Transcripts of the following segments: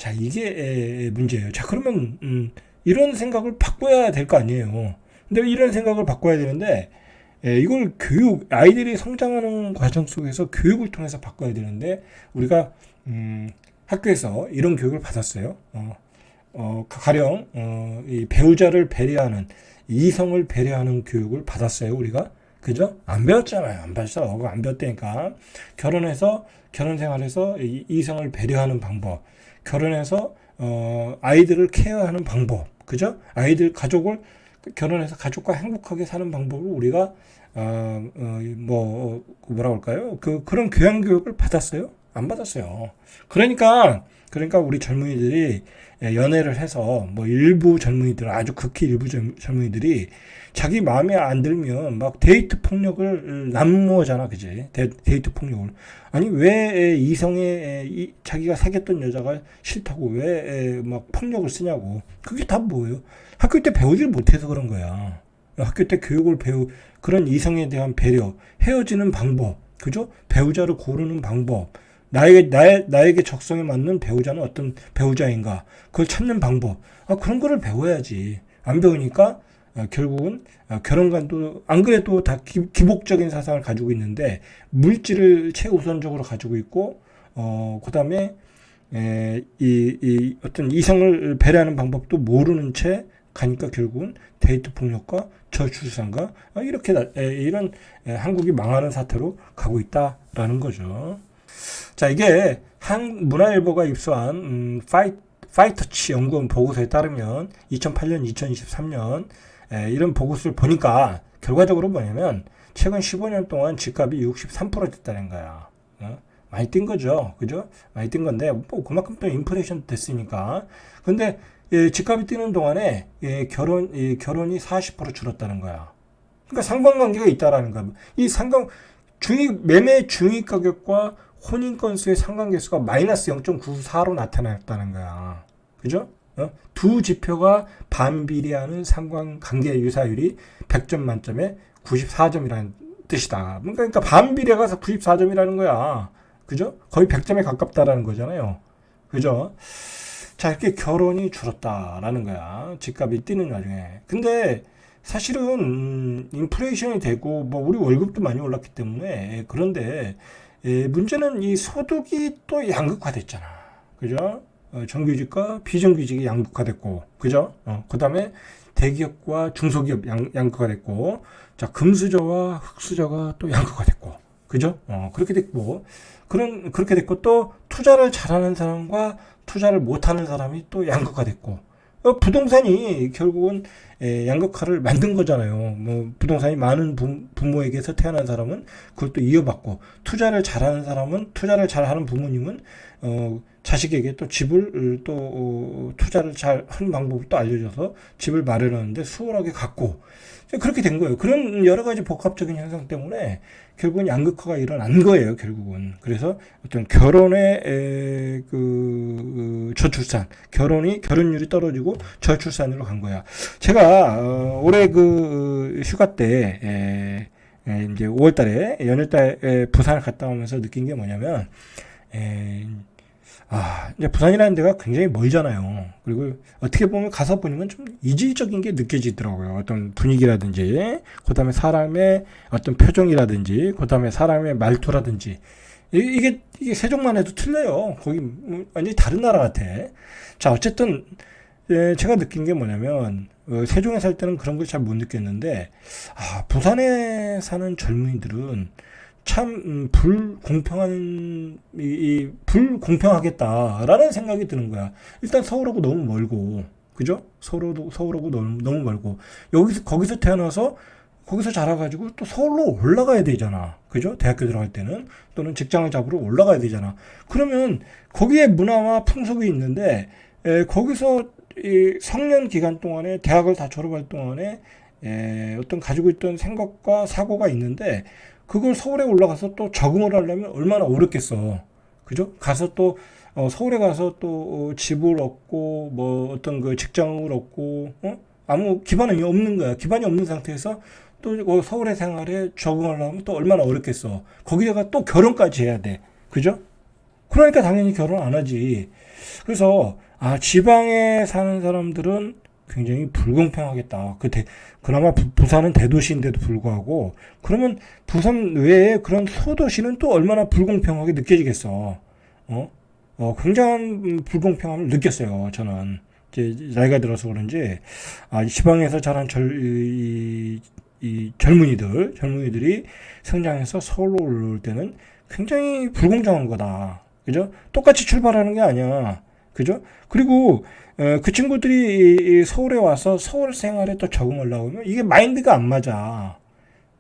자, 이게 문제예요. 자, 그러면 이런 생각을 바꿔야 될 거 아니에요. 근데 이런 생각을 바꿔야 되는데 이걸 아이들이 성장하는 과정 속에서 교육을 통해서 바꿔야 되는데 우리가 학교에서 이런 교육을 받았어요. 가령 이 배우자를 배려하는 이성을 배려하는 교육을 받았어요. 우리가 그죠? 안 배웠잖아요. 안 배웠어. 그거 안 배웠다니까. 결혼 생활에서 이성을 배려하는 방법, 결혼해서 아이들을 케어하는 방법, 그죠? 가족을 결혼해서 가족과 행복하게 사는 방법을 우리가 뭐라고 할까요? 그런 교양 교육을 받았어요? 안 받았어요. 그러니까 우리 젊은이들이 연애를 해서 뭐 일부 젊은이들, 아주 극히 일부 젊은이들이 자기 마음에 안 들면 막 데이트 폭력을 난무하잖아, 그지? 데이트 폭력을. 아니, 왜 자기가 사귀었던 여자가 싫다고 왜 막 폭력을 쓰냐고. 그게 다 뭐예요? 학교 때 배우질 못해서 그런 거야. 학교 때 그런 이성에 대한 배려, 헤어지는 방법, 그죠? 배우자를 고르는 방법, 나에게 적성에 맞는 배우자는 어떤 배우자인가, 그걸 찾는 방법, 그런 거를 배워야지. 안 배우니까 결국은 결혼관도 안 그래도 다 기복적인 사상을 가지고 있는데 물질을 최우선적으로 가지고 있고 그다음에 이 어떤 이성을 배려하는 방법도 모르는 채 가니까 결국은 데이트 폭력과 저출산과 이렇게 이런 한국이 망하는 사태로 가고 있다라는 거죠. 자, 이게 한문화일보가 입수한 파이터치 연구원 보고서에 따르면 2008년, 2023년 이런 보고서를 보니까 결과적으로 뭐냐면 최근 15년 동안 집값이 63% 됐다는 거야. 많이 뛴 거죠. 그죠? 많이 뛴 건데 뭐 그만큼 또 인플레이션 됐으니까. 근데 집값이 뛰는 동안에 결혼이 40% 줄었다는 거야. 그러니까 상관관계가 있다라는 거야. 매매 중위 가격과 혼인 건수의 상관계수가 마이너스 0.94로 나타났다는 거야. 그죠? 두 지표가 반비례하는 상관관계 유사율이 100점 만점에 94점이라는 뜻이다. 그러니까 반비례가 94점이라는 거야. 그죠? 거의 100점에 가깝다라는 거잖아요. 그죠? 자, 이렇게 결혼이 줄었다라는 거야. 집값이 뛰는 와중에. 근데 사실은 인플레이션이 되고 뭐 우리 월급도 많이 올랐기 때문에 그런데 문제는 이 소득이 또 양극화됐잖아. 그죠? 정규직과 비정규직이 양극화됐고, 그죠? 그다음에 대기업과 중소기업 양극화됐고, 자, 금수저와 흑수저가 또 양극화됐고, 그죠? 그렇게 됐고, 또 투자를 잘하는 사람과 투자를 못하는 사람이 또 양극화됐고, 부동산이 결국은 양극화를 만든 거잖아요. 뭐 부동산이 많은 부모에게서 태어난 사람은 그걸 또 이어받고, 투자를 잘하는 사람은, 투자를 잘하는 부모님은 자식에게 또 집을 또 투자를 잘 하는 방법을 또 알려줘서 집을 마련하는데 수월하게 갖고, 그렇게 된 거예요. 그런 여러 가지 복합적인 현상 때문에 결국은 양극화가 일어난 거예요, 결국은. 그래서 어떤 결혼의 저출산, 결혼율이 떨어지고 저출산으로 간 거야. 제가 올해 휴가 때 이제 5월 달에 연휴 때 부산을 갔다 오면서 느낀 게 뭐냐면 이제 부산이라는 데가 굉장히 멀잖아요. 그리고 어떻게 보면 가서 보니까 좀 이질적인 게 느껴지더라고요. 어떤 분위기라든지, 그 다음에 사람의 어떤 표정이라든지, 그 다음에 사람의 말투라든지. 이게 세종만 해도 틀려요. 거기 완전히 다른 나라 같아. 자, 어쨌든, 제가 느낀 게 뭐냐면, 세종에 살 때는 그런 걸 잘 못 느꼈는데, 부산에 사는 젊은이들은 참 불공평하겠다라는 생각이 드는 거야. 일단 서울하고 너무 멀고, 그죠? 서울하고 너무 멀고, 거기서 태어나서 거기서 자라가지고 또 서울로 올라가야 되잖아. 그죠? 대학교 들어갈 때는 또는 직장을 잡으러 올라가야 되잖아. 그러면 거기에 문화와 풍속이 있는데 거기서 이 성년 기간 동안에 대학을 다 졸업할 동안에 어떤 가지고 있던 생각과 사고가 있는데 그걸 서울에 올라가서 또 적응을 하려면 얼마나 어렵겠어. 그죠? 가서 또, 서울에 가서 또, 집을 얻고, 뭐, 어떤 직장을 얻고, 아무 기반이 없는 거야. 기반이 없는 상태에서 또 서울의 생활에 적응하려면 또 얼마나 어렵겠어. 거기다가 또 결혼까지 해야 돼. 그죠? 그러니까 당연히 결혼 안 하지. 그래서 지방에 사는 사람들은 굉장히 불공평하겠다. 그나마 부산은 대도시인데도 불구하고 그러면 부산 외에 그런 소도시는 또 얼마나 불공평하게 느껴지겠어. 굉장한 불공평함을 느꼈어요. 저는 이제 나이가 들어서 그런지 지방에서 자란 이 젊은이들이 성장해서 서울로 올라올 때는 굉장히 불공정한 거다. 그죠? 똑같이 출발하는 게 아니야. 그죠? 그리고 그 친구들이 서울에 와서 서울 생활에 또 적응하려고 하면 이게 마인드가 안 맞아.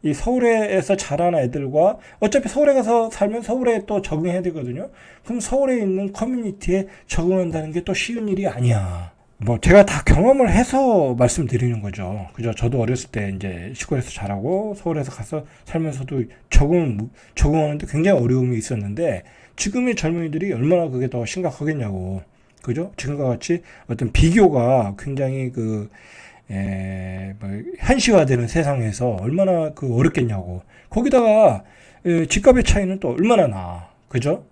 이 서울에서 자란 애들과 어차피 서울에 가서 살면 서울에 또 적응해야 되거든요. 그럼 서울에 있는 커뮤니티에 적응한다는 게 또 쉬운 일이 아니야. 뭐 제가 다 경험을 해서 말씀드리는 거죠. 그죠? 저도 어렸을 때 이제 시골에서 자라고 서울에서 가서 살면서도 적응하는데 굉장히 어려움이 있었는데 지금의 젊은이들이 얼마나 그게 더 심각하겠냐고. 그죠? 지금과 같이 어떤 비교가 굉장히 현시화되는 세상에서 얼마나 어렵겠냐고. 거기다가 집값의 차이는 또 얼마나 나. 그죠?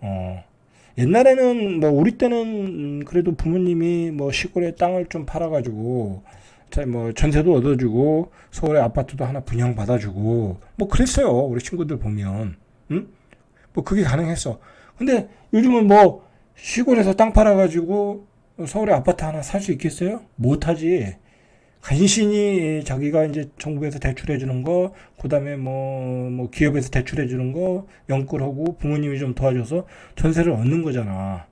옛날에는 우리 때는 그래도 부모님이 시골에 땅을 좀 팔아가지고 전세도 얻어주고 서울에 아파트도 하나 분양받아주고 그랬어요. 우리 친구들 보면. 응? 그게 가능했어. 근데 요즘은 시골에서 땅 팔아가지고 서울에 아파트 하나 살 수 있겠어요? 못하지. 간신히 자기가 이제 정부에서 대출해주는 거, 그 다음에 기업에서 대출해주는 거, 연끌하고 부모님이 좀 도와줘서 전세를 얻는 거잖아.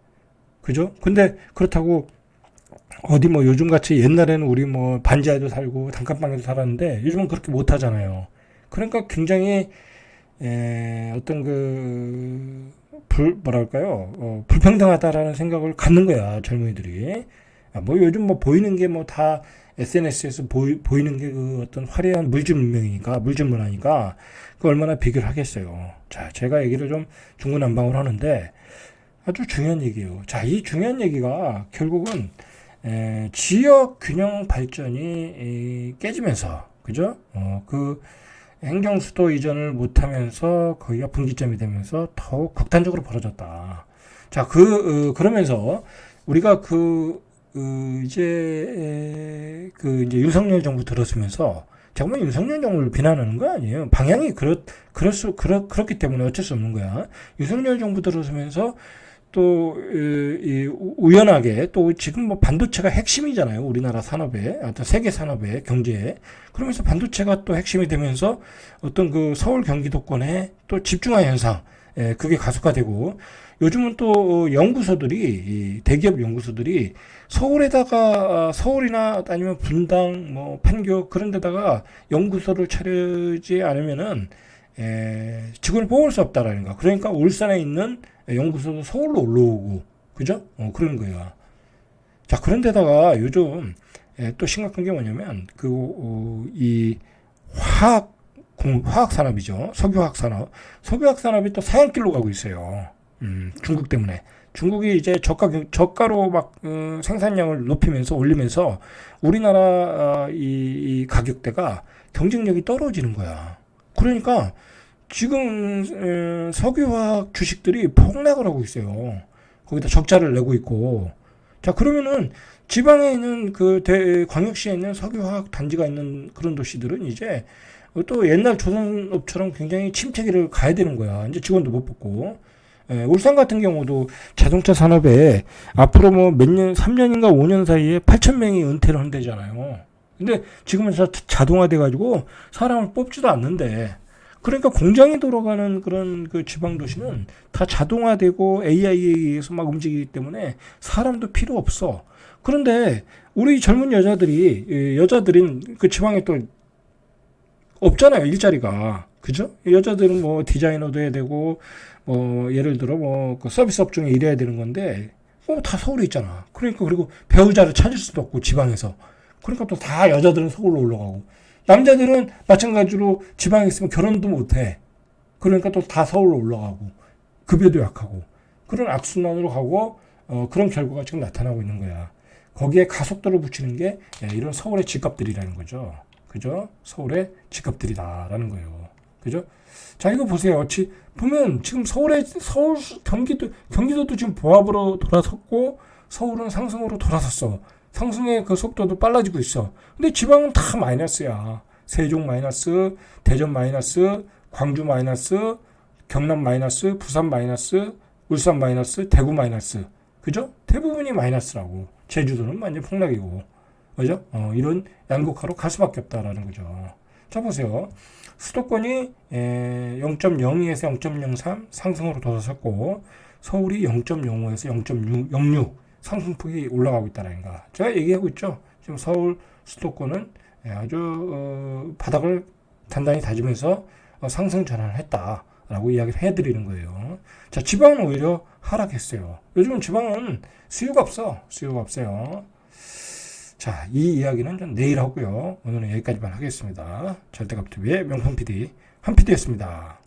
그죠? 근데 그렇다고 어디 요즘 같이 옛날에는 우리 반지하에도 살고 단칸방에도 살았는데 요즘은 그렇게 못 하잖아요. 그러니까 굉장히 어떤 뭐랄까요? 불평등하다라는 생각을 갖는 거야, 젊은이들이. 요즘 보이는 게 다 SNS에서 보이는 게 어떤 화려한 물질 문화니까, 얼마나 비교를 하겠어요. 자, 제가 얘기를 좀 중구난방으로 하는데, 아주 중요한 얘기예요. 자, 이 중요한 얘기가 결국은, 지역 균형 발전이 깨지면서, 그죠? 행정수도 이전을 못하면서 거기가 분기점이 되면서 더욱 극단적으로 벌어졌다. 자, 그러면서 우리가 이제 윤석열 정부 들었으면서 정말 윤석열 정부를 비난하는 거 아니에요. 방향이 그렇기 때문에 어쩔 수 없는 거야. 윤석열 정부 들어서면서 또 우연하게 또 지금 반도체가 핵심이잖아요. 우리나라 산업에, 어떤 세계 산업의 경제에. 그러면서 반도체가 또 핵심이 되면서 어떤 서울 경기도권에 또 집중화 현상, 그게 가속화되고 요즘은 또 대기업 연구소들이 서울이나 아니면 분당, 판교 그런 데다가 연구소를 차리지 않으면은 직원을 뽑을 수 없다라는 거. 그러니까 울산에 있는 연구소도 서울로 올라오고, 그죠? 그런 거예요. 자, 그런데다가 요즘 또 심각한 게 뭐냐면 이 화학 산업이죠. 석유화학 산업이 또 사양길로 가고 있어요. 중국 때문에. 중국이 이제 저가로 생산량을 올리면서 우리나라 이 가격대가 경쟁력이 떨어지는 거야. 그러니까 지금 석유화학 주식들이 폭락을 하고 있어요. 거기다 적자를 내고 있고. 자, 그러면은 지방에 있는 광역시에 있는 석유화학 단지가 있는 그런 도시들은 이제 또 옛날 조선업처럼 굉장히 침체기를 가야 되는 거야. 이제 직원도 못 뽑고. 울산 같은 경우도 자동차 산업에 앞으로 몇 년, 3년인가 5년 사이에 8,000명이 은퇴를 한대잖아요. 근데 지금은 자동화돼가지고 사람을 뽑지도 않는데, 그러니까 공장이 돌아가는 그런 지방 도시는 다 자동화되고 AI에 의해서 움직이기 때문에 사람도 필요 없어. 그런데 우리 젊은 여자들인 지방에 또 없잖아요, 일자리가. 그죠? 여자들은 디자이너도 해야 되고, 예를 들어 서비스 업종에 일해야 되는 건데, 다 서울에 있잖아. 그러니까, 그리고 배우자를 찾을 수도 없고, 지방에서. 그러니까 또 다 여자들은 서울로 올라가고, 남자들은 마찬가지로 지방에 있으면 결혼도 못 해. 그러니까 또 다 서울로 올라가고, 급여도 약하고, 그런 악순환으로 가고, 그런 결과가 지금 나타나고 있는 거야. 거기에 가속도를 붙이는 게 이런 서울의 집값들이라는 거죠. 그죠? 서울의 집값들이다라는 거예요. 그죠? 자, 이거 보세요. 보면 지금 경기도도 지금 보합으로 돌아섰고, 서울은 상승으로 돌아섰어. 상승의 그 속도도 빨라지고 있어. 근데 지방은 다 마이너스야. 세종 마이너스, 대전 마이너스, 광주 마이너스, 경남 마이너스, 부산 마이너스, 울산 마이너스, 대구 마이너스. 그죠? 대부분이 마이너스라고. 제주도는 완전 폭락이고. 그죠? 이런 양극화로 갈 수밖에 없다라는 거죠. 자, 보세요. 수도권이 0.02에서 0.03 상승으로 돌아섰고, 서울이 0.05에서 0.06 상승폭이 올라가고 있다는 거. 제가 얘기하고 있죠. 지금 서울 수도권은 아주 바닥을 단단히 다지면서 상승 전환을 했다라고 이야기를 해드리는 거예요. 자, 지방은 오히려 하락했어요. 요즘은 지방은 수요가 없어요. 자, 이 이야기는 좀 내일 하고요. 오늘은 여기까지만 하겠습니다. 절대값TV의 명품 PD 한 PD였습니다.